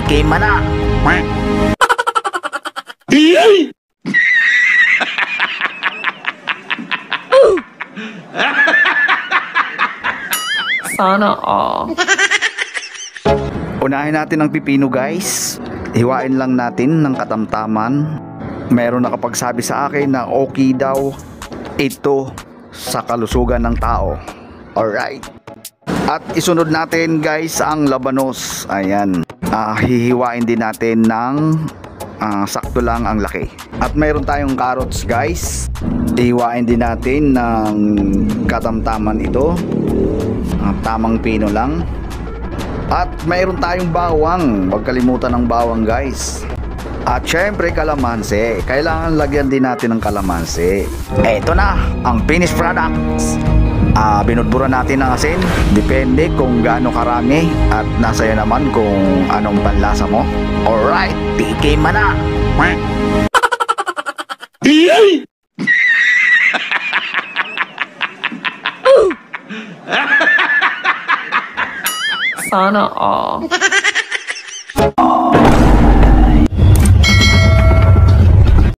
tikim mo na. Sana all. Unahin natin ang pipino guys. Hiwain lang natin ng katamtaman. Meron nakapagsabi sa akin na okay daw ito sa kalusugan ng tao. Alright. At isunod natin guys ang labanos. Ayan. Hihiwain din natin ng sakto lang ang laki. At mayroon tayong carrots guys. Hihiwain din natin ng katamtaman ito. Tamang pino lang. At mayroon tayong bawang. Huwag kalimutan ng bawang guys. At syempre kalamansi. Kailangan lagyan din natin ng kalamansi. Eto na ang finished products. Binudbura natin ng asin. Depende kung gaano karami. At nasa iyo naman kung anong panlasa mo. Alright, tikim mo na. Sana all.